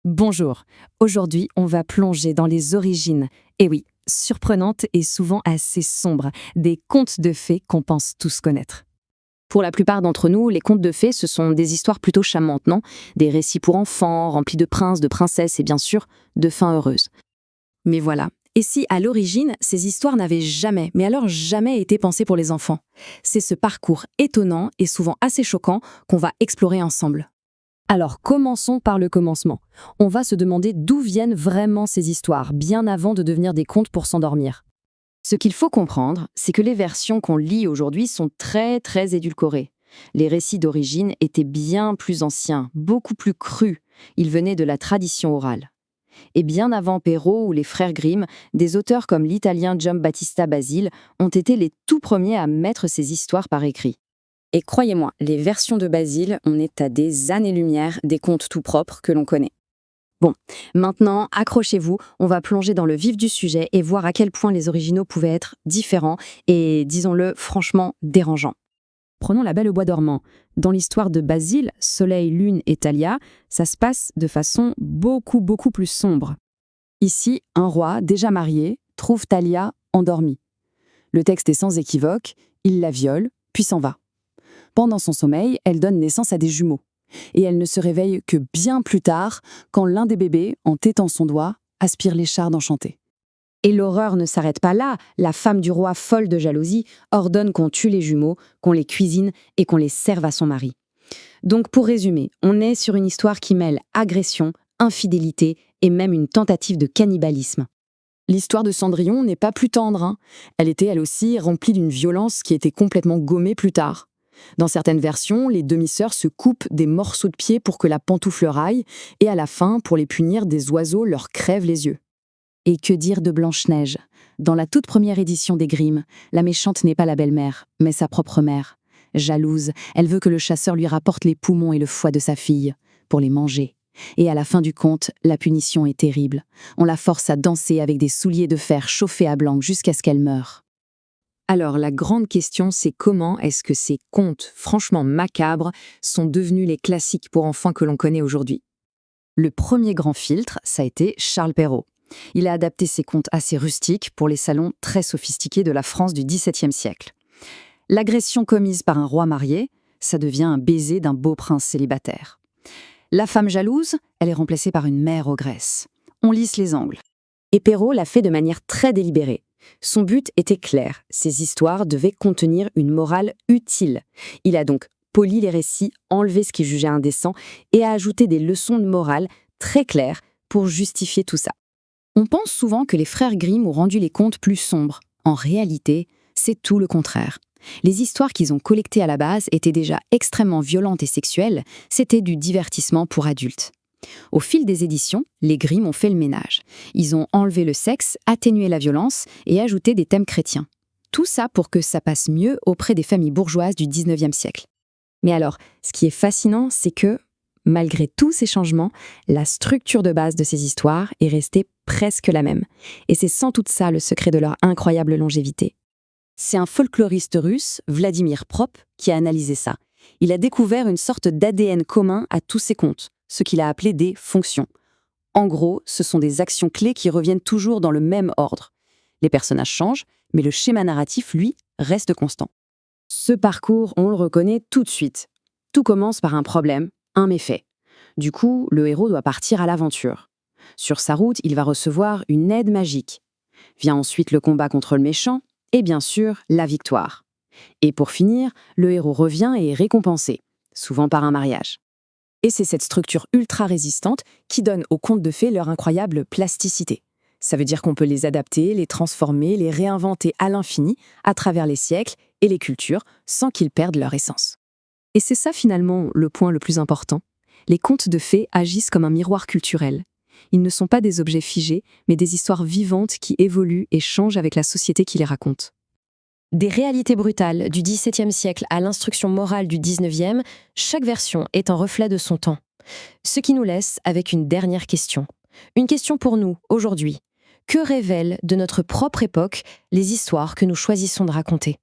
Bonjour, aujourd'hui on va plonger dans les origines, et oui, surprenantes et souvent assez sombres, des contes de fées qu'on pense tous connaître. Pour la plupart d'entre nous, les contes de fées, ce sont des histoires plutôt charmantes, non? Des récits pour enfants, remplis de princes, de princesses et bien sûr, de fins heureuses. Mais voilà, et si à l'origine, ces histoires n'avaient jamais, mais alors jamais été pensées pour les enfants? C'est ce parcours étonnant et souvent assez choquant qu'on va explorer ensemble. Alors commençons par le commencement. On va se demander d'où viennent vraiment ces histoires, bien avant de devenir des contes pour s'endormir. Ce qu'il faut comprendre, c'est que les versions qu'on lit aujourd'hui sont très édulcorées. Les récits d'origine étaient bien plus anciens, beaucoup plus crus. Ils venaient de la tradition orale. Et bien avant Perrault ou les frères Grimm, des auteurs comme l'italien Giambattista Basile ont été les tout premiers à mettre ces histoires par écrit. Et croyez-moi, les versions de Basile, on est à des années-lumière des contes tout propres que l'on connaît. Bon, maintenant, accrochez-vous, on va plonger dans le vif du sujet et voir à quel point les originaux pouvaient être différents et, disons-le, franchement dérangeants. Prenons la Belle au bois dormant. Dans l'histoire de Basile, Soleil, Lune et Thalia, ça se passe de façon beaucoup plus sombre. Ici, un roi, déjà marié, trouve Thalia endormie. Le texte est sans équivoque, il la viole, puis s'en va. Pendant son sommeil, elle donne naissance à des jumeaux. Et elle ne se réveille que bien plus tard, quand l'un des bébés, en tétant son doigt, aspire l'écharde enchantée. Et l'horreur ne s'arrête pas là. La femme du roi, folle de jalousie, ordonne qu'on tue les jumeaux, qu'on les cuisine et qu'on les serve à son mari. Donc pour résumer, on est sur une histoire qui mêle agression, infidélité et même une tentative de cannibalisme. L'histoire de Cendrillon n'est pas plus tendre, hein. Elle était elle aussi remplie d'une violence qui était complètement gommée plus tard. Dans certaines versions, les demi-sœurs se coupent des morceaux de pied pour que la pantoufle raille, et à la fin, pour les punir, des oiseaux leur crèvent les yeux. Et que dire de Blanche-Neige? Dans la toute première édition des Grimm, la méchante n'est pas la belle-mère, mais sa propre mère. Jalouse, elle veut que le chasseur lui rapporte les poumons et le foie de sa fille, pour les manger. Et à la fin du conte, la punition est terrible. On la force à danser avec des souliers de fer chauffés à blanc jusqu'à ce qu'elle meure. Alors la grande question, c'est comment est-ce que ces contes franchement macabres sont devenus les classiques pour enfants que l'on connaît aujourd'hui? Le premier grand filtre, ça a été Charles Perrault. Il a adapté ces contes assez rustiques pour les salons très sophistiqués de la France du XVIIe siècle. L'agression commise par un roi marié, ça devient un baiser d'un beau prince célibataire. La femme jalouse, elle est remplacée par une mère ogresse. On lisse les angles. Et Perrault l'a fait de manière très délibérée. Son but était clair, ces histoires devaient contenir une morale utile. Il a donc poli les récits, enlevé ce qu'il jugeait indécent et a ajouté des leçons de morale très claires pour justifier tout ça. On pense souvent que les frères Grimm ont rendu les contes plus sombres. En réalité, c'est tout le contraire. Les histoires qu'ils ont collectées à la base étaient déjà extrêmement violentes et sexuelles, c'était du divertissement pour adultes. Au fil des éditions, les Grimm ont fait le ménage. Ils ont enlevé le sexe, atténué la violence et ajouté des thèmes chrétiens. Tout ça pour que ça passe mieux auprès des familles bourgeoises du XIXe siècle. Mais alors, ce qui est fascinant, c'est que, malgré tous ces changements, la structure de base de ces histoires est restée presque la même. Et c'est sans doute ça le secret de leur incroyable longévité. C'est un folkloriste russe, Vladimir Prop, qui a analysé ça. Il a découvert une sorte d'ADN commun à tous ces contes, ce qu'il a appelé des fonctions. En gros, ce sont des actions clés qui reviennent toujours dans le même ordre. Les personnages changent, mais le schéma narratif, lui, reste constant. Ce parcours, on le reconnaît tout de suite. Tout commence par un problème, un méfait. Du coup, le héros doit partir à l'aventure. Sur sa route, il va recevoir une aide magique. Vient ensuite le combat contre le méchant, et bien sûr, la victoire. Et pour finir, le héros revient et est récompensé, souvent par un mariage. Et c'est cette structure ultra résistante qui donne aux contes de fées leur incroyable plasticité. Ça veut dire qu'on peut les adapter, les transformer, les réinventer à l'infini, à travers les siècles et les cultures, sans qu'ils perdent leur essence. Et c'est ça finalement le point le plus important. Les contes de fées agissent comme un miroir culturel. Ils ne sont pas des objets figés, mais des histoires vivantes qui évoluent et changent avec la société qui les raconte. Des réalités brutales du XVIIe siècle à l'instruction morale du XIXe, chaque version est un reflet de son temps. Ce qui nous laisse avec une dernière question. Une question pour nous, aujourd'hui. Que révèlent de notre propre époque les histoires que nous choisissons de raconter ?